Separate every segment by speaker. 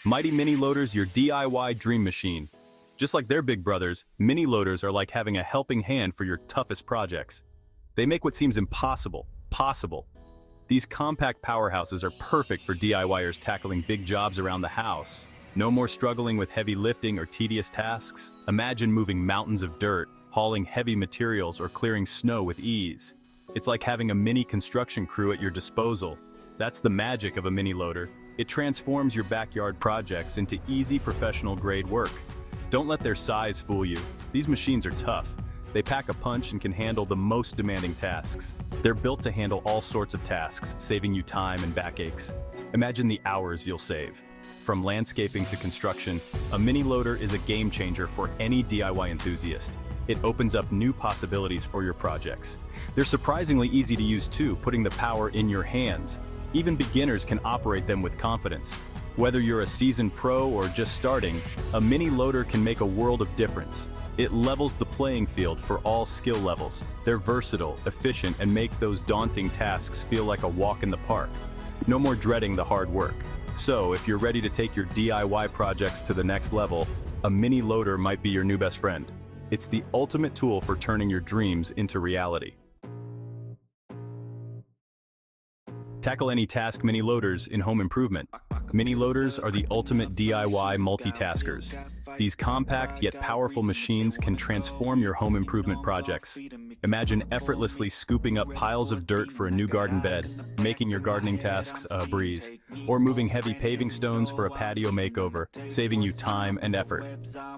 Speaker 1: Mighty Mini Loaders, your DIY dream machine. Just like their big brothers, mini loaders are like having a helping hand for your toughest projects. They make what seems impossible, possible. These compact powerhouses are perfect for DIYers tackling big jobs around the house. No more struggling with heavy lifting or tedious tasks. Imagine moving mountains of dirt, hauling heavy materials, or clearing snow with ease. It's like having a mini construction crew at your disposal. That's the magic of a mini loader. It transforms your backyard projects into easy professional-grade work. Don't let their size fool you. These machines are tough. They pack a punch and can handle the most demanding tasks. They're built to handle all sorts of tasks, saving you time and backaches. Imagine the hours you'll save. From landscaping to construction, a mini loader is a game changer for any DIY enthusiast. It opens up new possibilities for your projects. They're surprisingly easy to use too, putting the power in your hands. Even beginners can operate them with confidence. Whether you're a seasoned pro or just starting, a mini loader can make a world of difference. It levels the playing field for all skill levels. They're versatile, efficient, and make those daunting tasks feel like a walk in the park. No more dreading the hard work. So, if you're ready to take your DIY projects to the next level, a mini loader might be your new best friend. It's the ultimate tool for turning your dreams into reality. Tackle any task mini loaders in home improvement. Mini loaders are the ultimate DIY multitaskers. These compact yet powerful machines can transform your home improvement projects. Imagine effortlessly scooping up piles of dirt for a new garden bed, making your gardening tasks a breeze, or moving heavy paving stones for a patio makeover, saving you time and effort.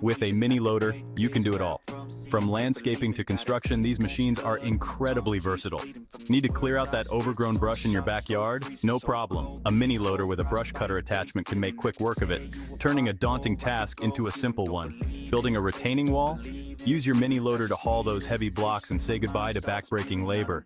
Speaker 1: With a mini loader, you can do it all. From landscaping to construction, these machines are incredibly versatile. Need to clear out that overgrown brush in your backyard? No problem. A mini loader with a brush cutter attachment can make quick work of it, turning a daunting task into a simple one. Building a retaining wall? Use your mini loader to haul those heavy blocks and say goodbye to backbreaking labor.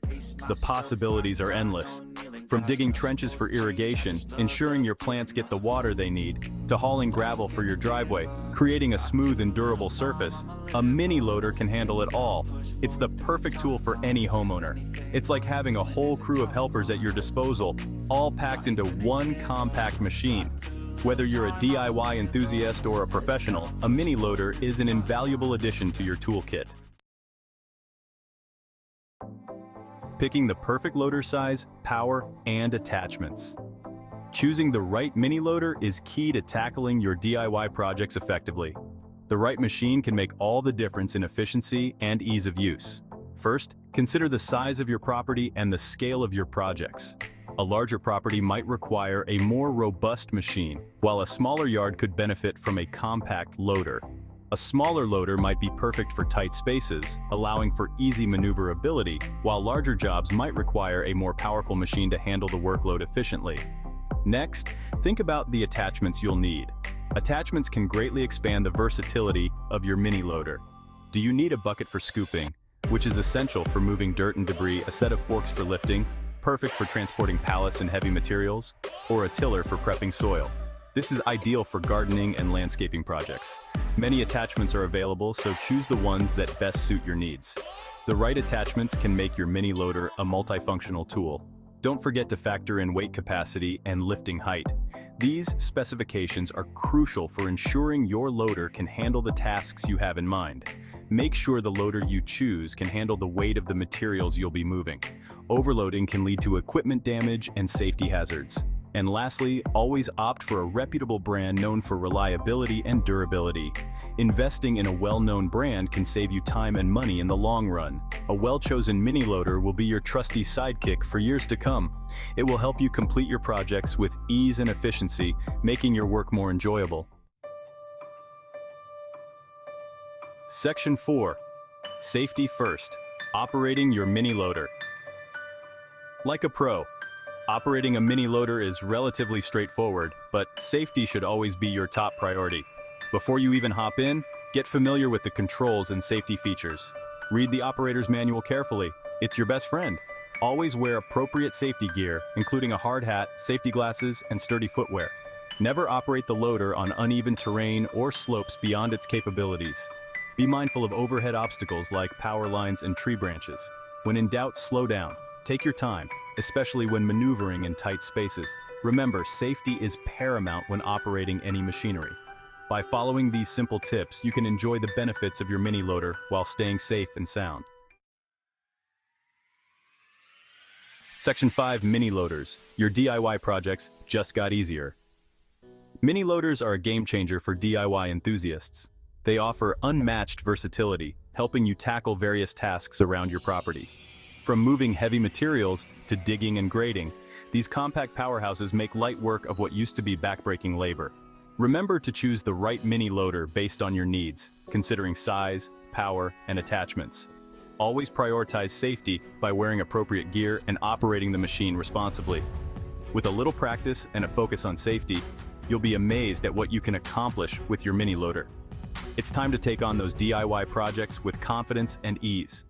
Speaker 1: The possibilities are endless. From digging trenches for irrigation, ensuring your plants get the water they need, to hauling gravel for your driveway, creating a smooth and durable surface, a mini loader can handle it all. It's the perfect tool for any homeowner. It's like having a whole crew of helpers at your disposal, all packed into one compact machine. Whether you're a DIY enthusiast or a professional, a mini loader is an invaluable addition to your toolkit. Picking the perfect loader size, power, and attachments. Choosing the right mini loader is key to tackling your DIY projects effectively. The right machine can make all the difference in efficiency and ease of use. First, consider the size of your property and the scale of your projects. A larger property might require a more robust machine, while a smaller yard could benefit from a compact loader. A smaller loader might be perfect for tight spaces, allowing for easy maneuverability, while larger jobs might require a more powerful machine to handle the workload efficiently. Next, think about the attachments you'll need. Attachments can greatly expand the versatility of your mini loader. Do you need a bucket for scooping, which is essential for moving dirt and debris, a set of forks for lifting, perfect for transporting pallets and heavy materials, or a tiller for prepping soil? This is ideal for gardening and landscaping projects. Many attachments are available, so choose the ones that best suit your needs. The right attachments can make your mini loader a multifunctional tool. Don't forget to factor in weight capacity and lifting height. These specifications are crucial for ensuring your loader can handle the tasks you have in mind. Make sure the loader you choose can handle the weight of the materials you'll be moving. Overloading can lead to equipment damage and safety hazards. And lastly, always opt for a reputable brand known for reliability and durability. Investing in a well-known brand can save you time and money in the long run. A well-chosen mini loader will be your trusty sidekick for years to come. It will help you complete your projects with ease and efficiency, making your work more enjoyable. Section 4. Safety first. Operating your mini loader. Like a pro, operating a mini loader is relatively straightforward, but safety should always be your top priority. Before you even hop in, get familiar with the controls and safety features. Read the operator's manual carefully. It's your best friend. Always wear appropriate safety gear, including a hard hat, safety glasses, and sturdy footwear. Never operate the loader on uneven terrain or slopes beyond its capabilities. Be mindful of overhead obstacles like power lines and tree branches. When in doubt, slow down. Take your time. especially when maneuvering in tight spaces. Remember, safety is paramount when operating any machinery. By following these simple tips, you can enjoy the benefits of your mini loader while staying safe and sound. Section 5. Mini loaders. Your DIY projects just got easier. Mini loaders are a game changer for DIY enthusiasts. They offer unmatched versatility, helping you tackle various tasks around your property. From moving heavy materials to digging and grading, these compact powerhouses make light work of what used to be backbreaking labor. Remember to choose the right mini loader based on your needs, considering size, power, and attachments. Always prioritize safety by wearing appropriate gear and operating the machine responsibly. With a little practice and a focus on safety, you'll be amazed at what you can accomplish with your mini loader. It's time to take on those DIY projects with confidence and ease.